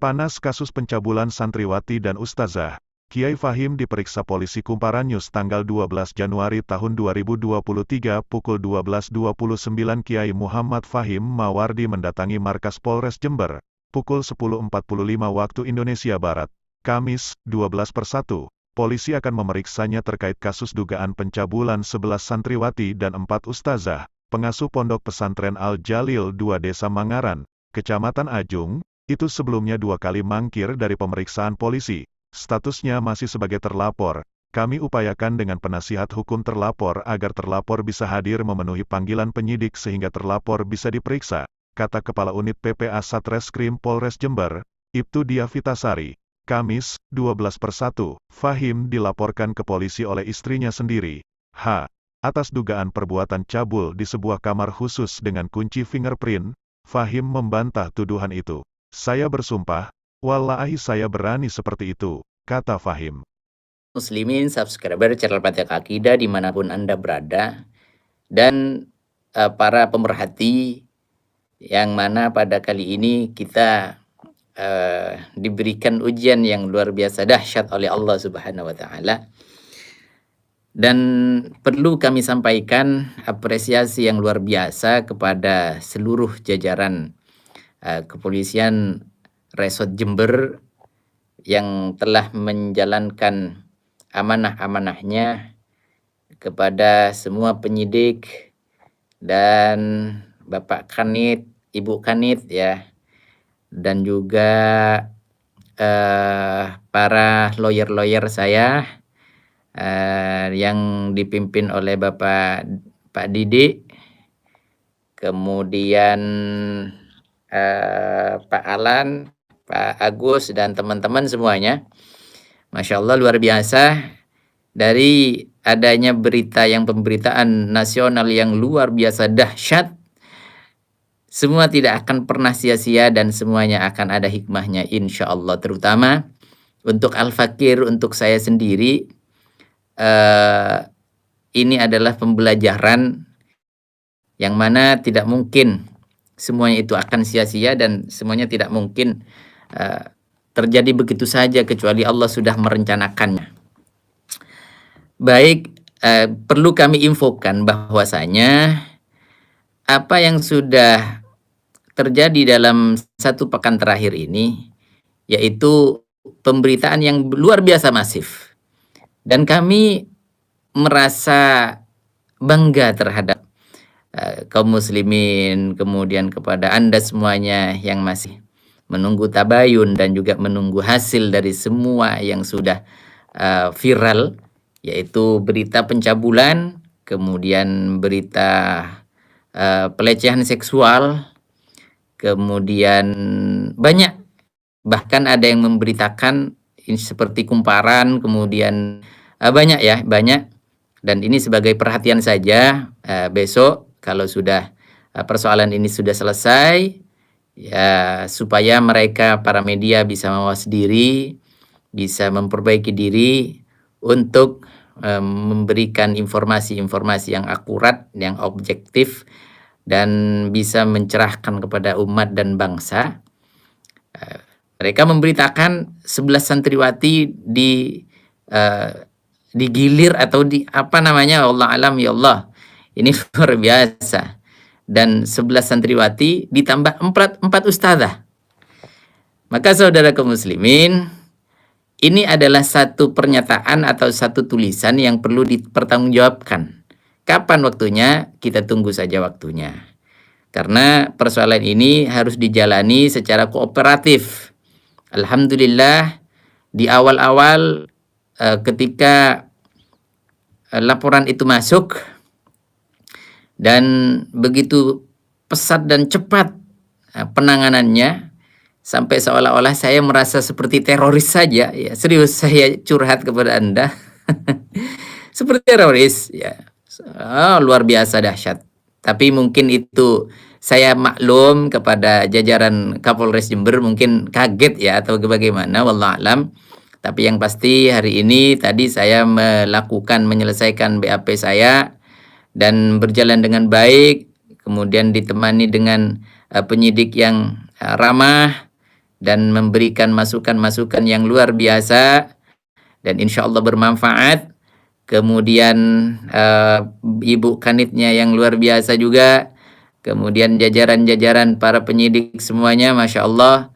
Panas kasus pencabulan santriwati dan ustazah. Kiai Fahim diperiksa polisi Kumparan News tanggal 12 Januari tahun 2023 pukul 12.29. Kiai Muhammad Fahim Mawardi mendatangi markas Polres Jember, pukul 10.45 waktu Indonesia Barat, Kamis, 12/1. Polisi akan memeriksanya terkait kasus dugaan pencabulan 11 santriwati dan 4 ustazah, pengasuh Pondok Pesantren Al-Jalil 2 Desa Mangaran, Kecamatan Ajung, itu sebelumnya 2 kali mangkir dari pemeriksaan polisi. Statusnya masih sebagai terlapor. Kami upayakan dengan penasihat hukum terlapor agar terlapor bisa hadir memenuhi panggilan penyidik sehingga terlapor bisa diperiksa, kata Kepala Unit PPA Satreskrim Polres Jember, Ibtu Dia Vitasari. Kamis, 12/1, Fahim dilaporkan ke polisi oleh istrinya sendiri, H, atas dugaan perbuatan cabul di sebuah kamar khusus dengan kunci fingerprint. Fahim membantah tuduhan itu. Saya bersumpah, wallahi saya berani seperti itu, kata Fahim. Muslimin, subscriber channel Patriark Akidah dimanapun Anda berada, dan para pemerhati yang mana pada kali ini kita diberikan ujian yang luar biasa dahsyat oleh Allah Subhanahu wa Ta'ala. Dan perlu kami sampaikan apresiasi yang luar biasa kepada seluruh jajaran kepolisian Resort Jember yang telah menjalankan amanah-amanahnya kepada semua penyidik dan Bapak Kanit, Ibu Kanit ya, dan juga para lawyer-lawyer saya yang dipimpin oleh Pak Didi, kemudian Pak Alan, Pak Agus, dan teman-teman semuanya. Masya Allah, luar biasa. Dari adanya pemberitaan nasional yang luar biasa dahsyat, semua tidak akan pernah sia-sia dan semuanya akan ada hikmahnya insya Allah. Terutama untuk Al-Fakir, untuk saya sendiri, ini adalah pembelajaran yang mana tidak mungkin semuanya itu akan sia-sia dan semuanya tidak mungkin terjadi begitu saja kecuali Allah sudah merencanakannya. Baik, perlu kami infokan bahwasanya apa yang sudah terjadi dalam 1 pekan terakhir ini, yaitu pemberitaan yang luar biasa masif. Dan kami merasa bangga terhadap kaum muslimin, kemudian kepada Anda semuanya yang masih menunggu tabayun dan juga menunggu hasil dari semua yang sudah viral, yaitu berita pencabulan, kemudian berita pelecehan seksual, kemudian banyak, bahkan ada yang memberitakan seperti Kumparan, kemudian banyak ya, banyak. Dan ini sebagai perhatian saja, besok kalau sudah persoalan ini sudah selesai, ya supaya mereka, para media, bisa mawas diri, bisa memperbaiki diri untuk memberikan informasi-informasi yang akurat, yang objektif, dan bisa mencerahkan kepada umat dan bangsa. Mereka memberitakan 11 santriwati digilir atau Allah alam ya Allah. Ini luar biasa. Dan 11 santriwati ditambah 4 ustazah. Maka saudara kaum muslimin, ini adalah satu pernyataan atau satu tulisan yang perlu dipertanggungjawabkan. Kapan waktunya? Kita tunggu saja waktunya. Karena persoalan ini harus dijalani secara kooperatif. Alhamdulillah, di awal-awal ketika laporan itu masuk dan begitu pesat dan cepat penanganannya, sampai seolah-olah saya merasa seperti teroris saja. Ya, serius saya curhat kepada Anda. Seperti teroris ya. Luar biasa dahsyat. Tapi mungkin itu saya maklum kepada jajaran Kapolres Jember, mungkin kaget ya atau bagaimana, wallahu alam. Tapi yang pasti hari ini tadi saya menyelesaikan BAP saya dan berjalan dengan baik, kemudian ditemani dengan penyidik yang ramah dan memberikan masukan-masukan yang luar biasa dan insya Allah bermanfaat. Kemudian Ibu Kanitnya yang luar biasa juga. Kemudian jajaran-jajaran para penyidik semuanya, Masya Allah.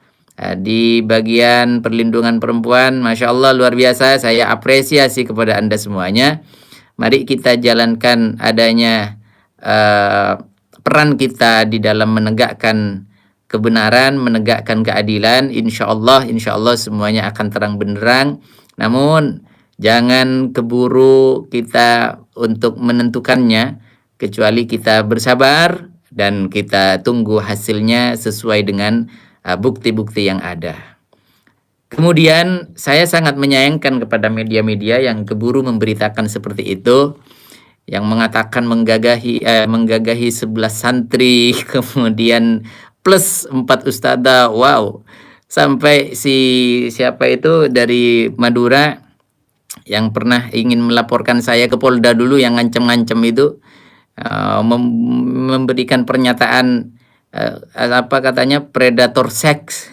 Di bagian perlindungan perempuan, Masya Allah luar biasa. Saya apresiasi kepada Anda semuanya. Mari kita jalankan adanya peran kita di dalam menegakkan kebenaran, menegakkan keadilan. Insya Allah semuanya akan terang benderang. Namun jangan keburu kita untuk menentukannya, kecuali kita bersabar dan kita tunggu hasilnya sesuai dengan bukti-bukti yang ada. Kemudian saya sangat menyayangkan kepada media-media yang keburu memberitakan seperti itu, yang mengatakan menggagahi 11 santri, kemudian plus 4 ustadzah. Wow, sampai siapa itu dari Madura yang pernah ingin melaporkan saya ke Polda dulu, yang ngancem-ngancem itu, memberikan pernyataan apa katanya, predator seks.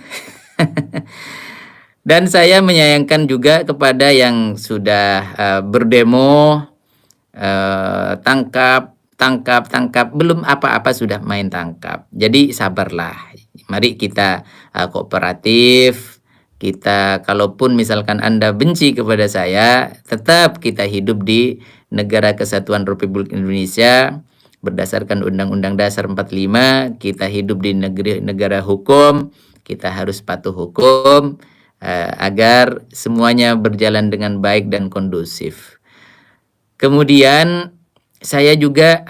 Dan saya menyayangkan juga kepada yang sudah berdemo, tangkap, belum apa-apa sudah main tangkap. Jadi sabarlah, mari kita kooperatif. Kita, kalaupun misalkan Anda benci kepada saya, tetap kita hidup di negara kesatuan Republik Indonesia berdasarkan Undang-Undang Dasar 45. Kita hidup di negara hukum, kita harus patuh hukum agar semuanya berjalan dengan baik dan kondusif. Kemudian saya juga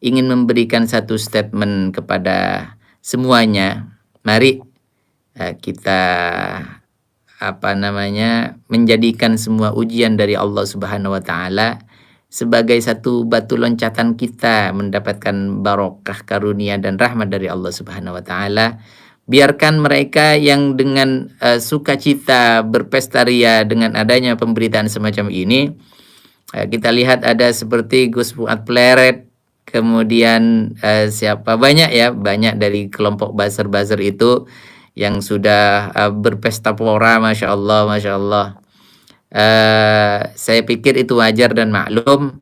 ingin memberikan satu statement kepada semuanya. Mari kita menjadikan semua ujian dari Allah Subhanahu wa taala sebagai satu batu loncatan kita mendapatkan barokah, karunia dan rahmat dari Allah Subhanahu wa taala. Biarkan mereka yang dengan sukacita berpesta ria dengan adanya pemberitaan semacam ini. Kita lihat ada seperti Gus Fuad Pleret, kemudian banyak dari kelompok buzzer itu yang sudah berpesta pora, Masya Allah. Saya pikir itu wajar dan maklum.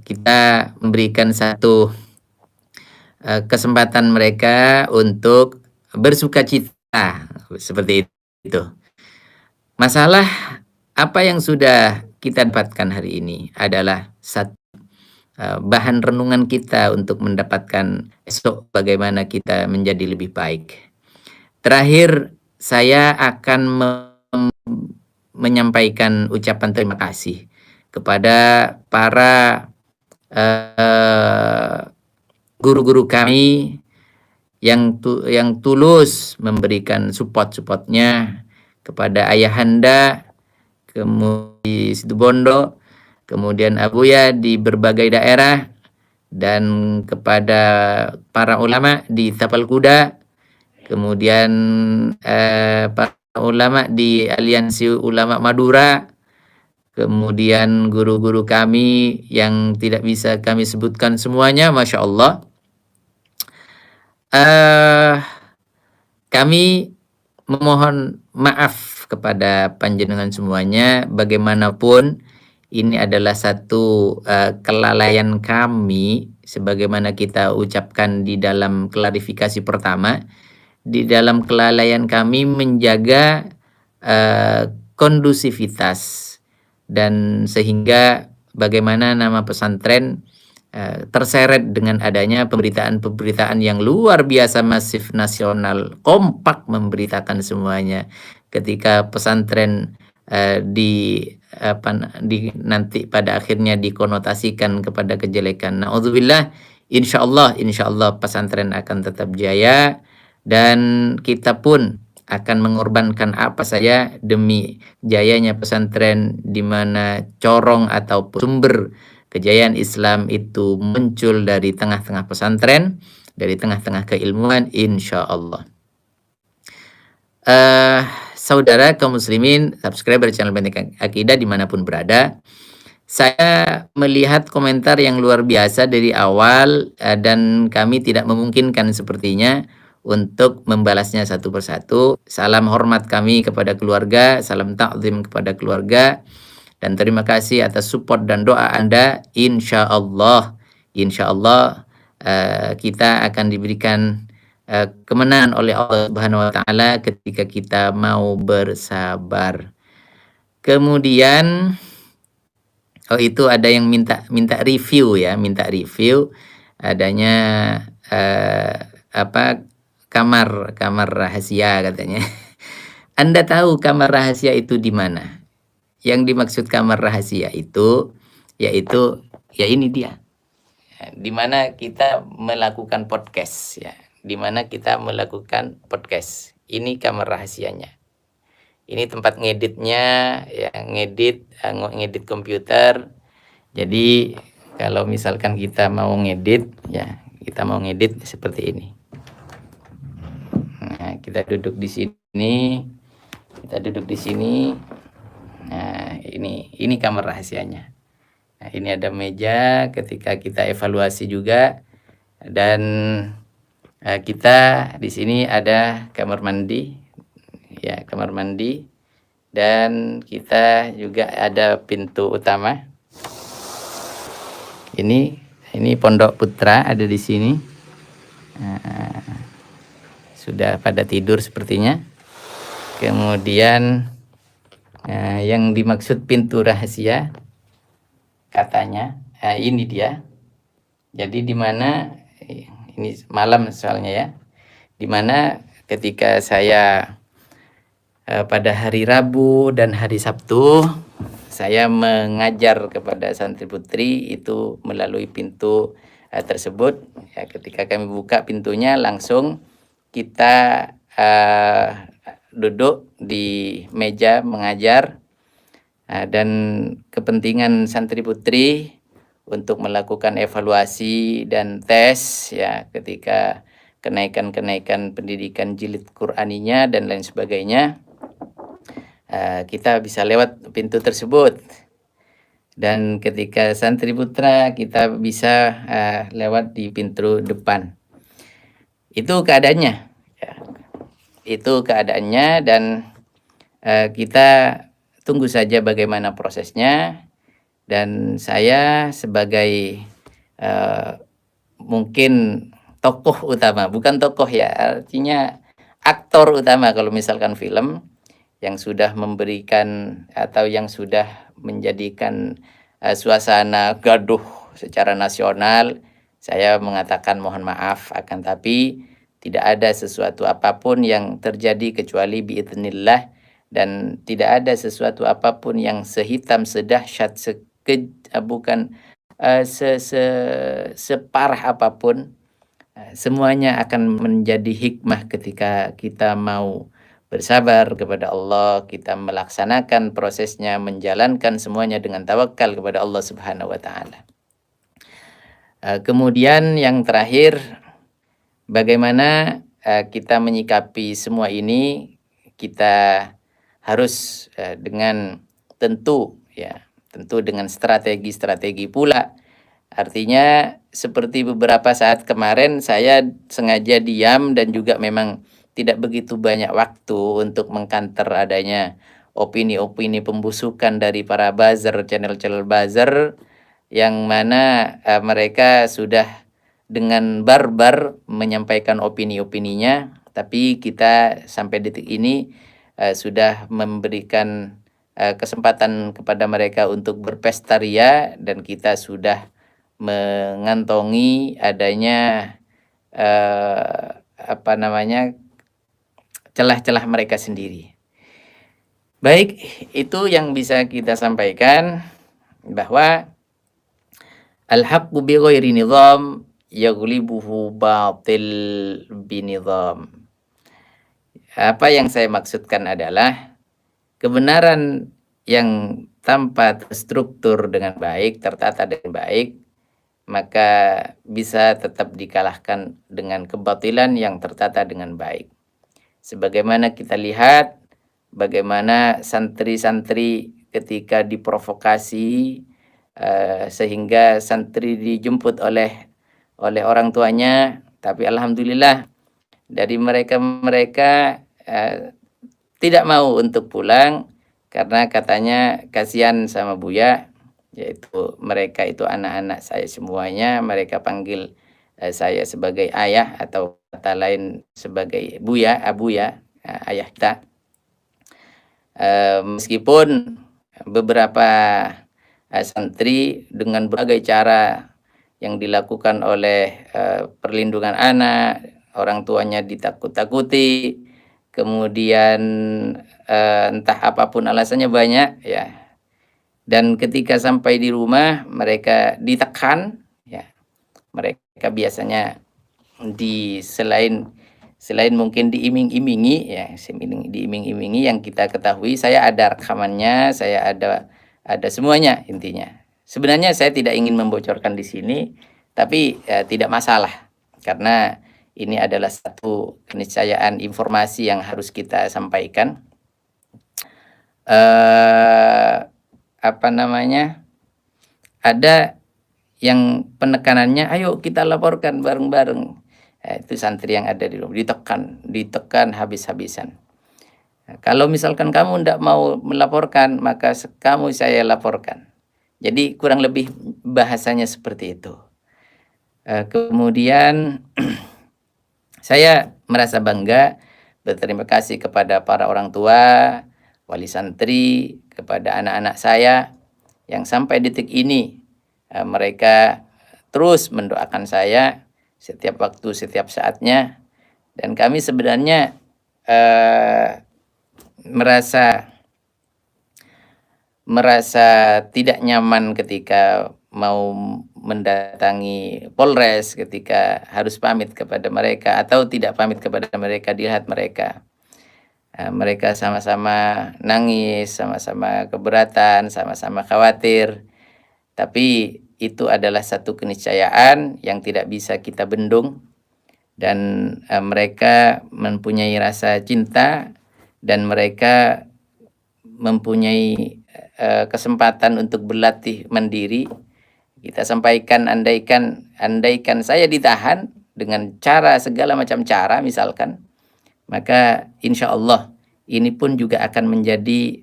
Kita memberikan satu kesempatan mereka untuk bersukacita seperti itu. Masalah apa yang sudah kita dapatkan hari ini adalah satu bahan renungan kita untuk mendapatkan esok bagaimana kita menjadi lebih baik. Terakhir, saya akan menyampaikan ucapan terima kasih kepada para guru-guru kami yang tulus memberikan supportnya, kepada Ayahanda, kemudian di Situbondo, kemudian Abuya di berbagai daerah, dan kepada para ulama di Tapal Kuda, kemudian para ulama di Aliansi Ulama Madura, kemudian guru-guru kami yang tidak bisa kami sebutkan semuanya, Masya Allah. Kami memohon maaf kepada panjenengan semuanya. Bagaimanapun ini adalah satu kelalaian kami, sebagaimana kita ucapkan di dalam klarifikasi pertama. Di dalam kelalaian kami menjaga kondusivitas, dan sehingga bagaimana nama pesantren terseret dengan adanya pemberitaan-pemberitaan yang luar biasa masif nasional, kompak memberitakan semuanya. Ketika pesantren nanti pada akhirnya dikonotasikan kepada kejelekan. Na'udzubillah. Insya Allah pesantren akan tetap jaya. Dan kita pun akan mengorbankan apa saja demi jayanya pesantren, di mana corong atau sumber kejayaan Islam itu muncul dari tengah-tengah pesantren, dari tengah-tengah keilmuan, insya Allah. Saudara kaum muslimin, subscriber channel Benteng Akidah dimanapun berada, saya melihat komentar yang luar biasa dari awal, dan kami tidak memungkinkan sepertinya untuk membalasnya satu persatu. Salam hormat kami kepada keluarga, salam takzim kepada keluarga, dan terima kasih atas support dan doa Anda. Insya Allah kita akan diberikan kemenangan oleh Allah Subhanahu wa taala ketika kita mau bersabar. Kemudian itu ada yang minta review ya, minta review adanya kamar rahasia katanya. Anda tahu kamar rahasia itu di mana? Yang dimaksud kamar rahasia itu yaitu ya ini dia. Di mana kita melakukan podcast ya. Di mana kita melakukan podcast. Ini kamar rahasianya. Ini tempat ngeditnya ya, ngedit komputer. Jadi kalau misalkan kita mau ngedit ya, kita mau ngedit seperti ini. Nah, kita duduk di sini. Nah, ini kamar rahasianya. Nah, ini ada meja ketika kita evaluasi juga, dan kita di sini ada kamar mandi. Ya, kamar mandi, dan kita juga ada pintu utama. Ini Pondok Putra ada di sini. Sudah pada tidur sepertinya. Kemudian yang dimaksud pintu rahasia katanya ini dia. Jadi di mana ini malam soalnya ya. Di mana ketika saya pada hari Rabu dan hari Sabtu saya mengajar kepada santri putri itu melalui pintu tersebut ya. Ketika kami buka pintunya langsung kita duduk di meja mengajar, dan kepentingan santri putri untuk melakukan evaluasi dan tes ya ketika kenaikan pendidikan jilid Qur'aninya dan lain sebagainya. Kita bisa lewat pintu tersebut, dan ketika santri putra kita bisa lewat di pintu depan. Itu keadaannya ya. Itu keadaannya, dan kita tunggu saja bagaimana prosesnya. Dan saya sebagai mungkin tokoh utama, bukan tokoh ya, artinya aktor utama kalau misalkan film, yang sudah memberikan atau yang sudah menjadikan suasana gaduh secara nasional, saya mengatakan mohon maaf, akan tapi tidak ada sesuatu apapun yang terjadi kecuali biidznillah, dan tidak ada sesuatu apapun yang sehitam, sedahsyat, separah apapun. Semuanya akan menjadi hikmah ketika kita mau bersabar kepada Allah, kita melaksanakan prosesnya, menjalankan semuanya dengan tawakal kepada Allah Subhanahu wa taala. Kemudian yang terakhir, bagaimana kita menyikapi semua ini? Kita harus dengan tentu dengan strategi pula. Artinya seperti beberapa saat kemarin saya sengaja diam dan juga memang tidak begitu banyak waktu untuk mengkanter adanya opini-opini pembusukan dari para buzzer, channel-channel buzzer, yang mana mereka sudah dengan barbar menyampaikan opini-opininya, tapi kita sampai detik ini sudah memberikan kesempatan kepada mereka untuk berpesta ria, dan kita sudah mengantongi adanya celah-celah mereka sendiri. Baik, itu yang bisa kita sampaikan, bahwa al-haqqu bi ghairi nizam yaghlibuhu batil binizam. Apa yang saya maksudkan adalah kebenaran yang tanpa terstruktur dengan baik, tertata dengan baik, maka bisa tetap dikalahkan dengan kebatilan yang tertata dengan baik. Sebagaimana kita lihat bagaimana santri-santri ketika diprovokasi sehingga santri dijemput oleh orang tuanya, tapi alhamdulillah dari mereka-mereka tidak mau untuk pulang karena katanya kasihan sama Buya, yaitu mereka itu anak-anak saya semuanya, mereka panggil saya sebagai ayah atau kata lain sebagai Buya, Abuya, ayah kita. Meskipun beberapa santri dengan berbagai cara yang dilakukan oleh perlindungan anak, orang tuanya ditakut-takuti, kemudian entah apapun alasannya banyak ya. Dan ketika sampai di rumah mereka ditekan ya. Mereka biasanya selain mungkin diiming-imingi ya, diiming-imingi yang kita ketahui, saya ada rekamannya, saya ada semuanya intinya. Sebenarnya saya tidak ingin membocorkan di sini, tapi tidak masalah karena ini adalah satu keniscayaan informasi yang harus kita sampaikan. Apa namanya? Ada yang penekanannya, ayo kita laporkan bareng-bareng. Itu santri yang ada di rumah, ditekan habis-habisan. Nah, kalau misalkan kamu tidak mau melaporkan, maka kamu saya laporkan. Jadi kurang lebih bahasanya seperti itu. Kemudian saya merasa bangga, berterima kasih kepada para orang tua, wali santri, kepada anak-anak saya yang sampai detik ini mereka terus mendoakan saya setiap waktu, setiap saatnya, dan kami sebenarnya merasa tidak nyaman ketika mau mendatangi Polres, ketika harus pamit kepada mereka atau tidak pamit kepada mereka, dilihat mereka. Mereka sama-sama nangis, sama-sama keberatan, sama-sama khawatir. Tapi itu adalah satu keniscayaan yang tidak bisa kita bendung, dan mereka mempunyai rasa cinta dan mereka mempunyai kesempatan untuk berlatih mandiri. Kita sampaikan, andaikan saya ditahan dengan cara segala macam cara misalkan, maka insya Allah ini pun juga akan menjadi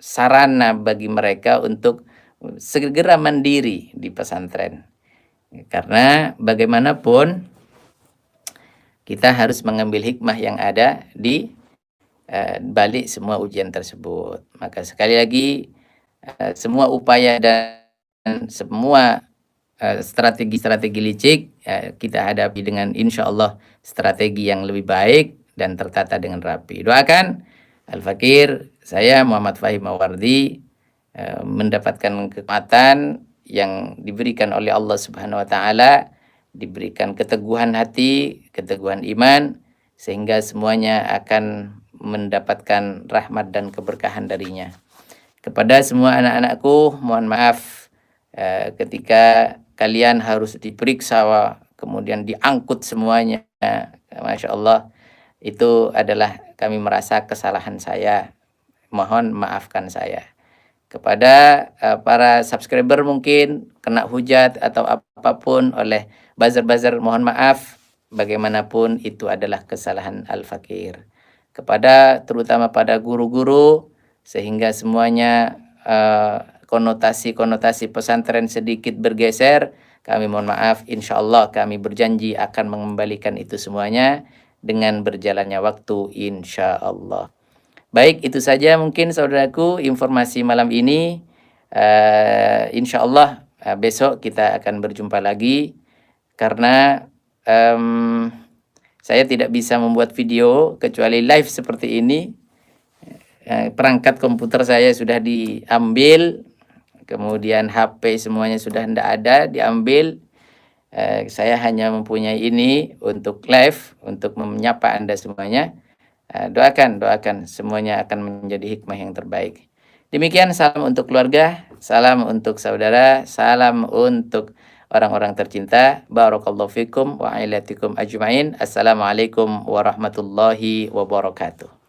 sarana bagi mereka untuk segera mandiri di pesantren. Karena bagaimanapun kita harus mengambil hikmah yang ada di balik semua ujian tersebut. Maka sekali lagi semua upaya dan semua strategi-strategi licik kita hadapi dengan insya Allah strategi yang lebih baik dan tertata dengan rapi. Doakan Al-Fakir, saya Muhammad Fahim Mawardi mendapatkan kekuatan yang diberikan oleh Allah Subhanahu wa taala, diberikan keteguhan hati, keteguhan iman, sehingga semuanya akan mendapatkan rahmat dan keberkahan darinya. Kepada semua anak-anakku, mohon maaf ketika kalian harus diperiksa, kemudian diangkut semuanya. Masya Allah, itu adalah kami merasa kesalahan saya. Mohon maafkan saya. Kepada para subscriber mungkin kena hujat atau apapun oleh buzzer-buzzer, mohon maaf. Bagaimanapun itu adalah kesalahan Al-Fakir. Terutama pada guru-guru, sehingga semuanya konotasi-konotasi pesantren sedikit bergeser, kami mohon maaf. Insya Allah kami berjanji akan mengembalikan itu semuanya dengan berjalannya waktu, insya Allah. Baik, itu saja mungkin saudaraku informasi malam ini. Insya Allah besok kita akan berjumpa lagi, karena saya tidak bisa membuat video kecuali live seperti ini. Perangkat komputer saya sudah diambil, kemudian HP semuanya sudah tidak ada, diambil. Saya hanya mempunyai ini untuk live, untuk menyapa Anda semuanya. Doakan semuanya akan menjadi hikmah yang terbaik. Demikian, salam untuk keluarga, salam untuk saudara, salam untuk orang-orang tercinta. Barakallahu fikum wa ailatikum ajmain. Assalamualaikum warahmatullahi wabarakatuh.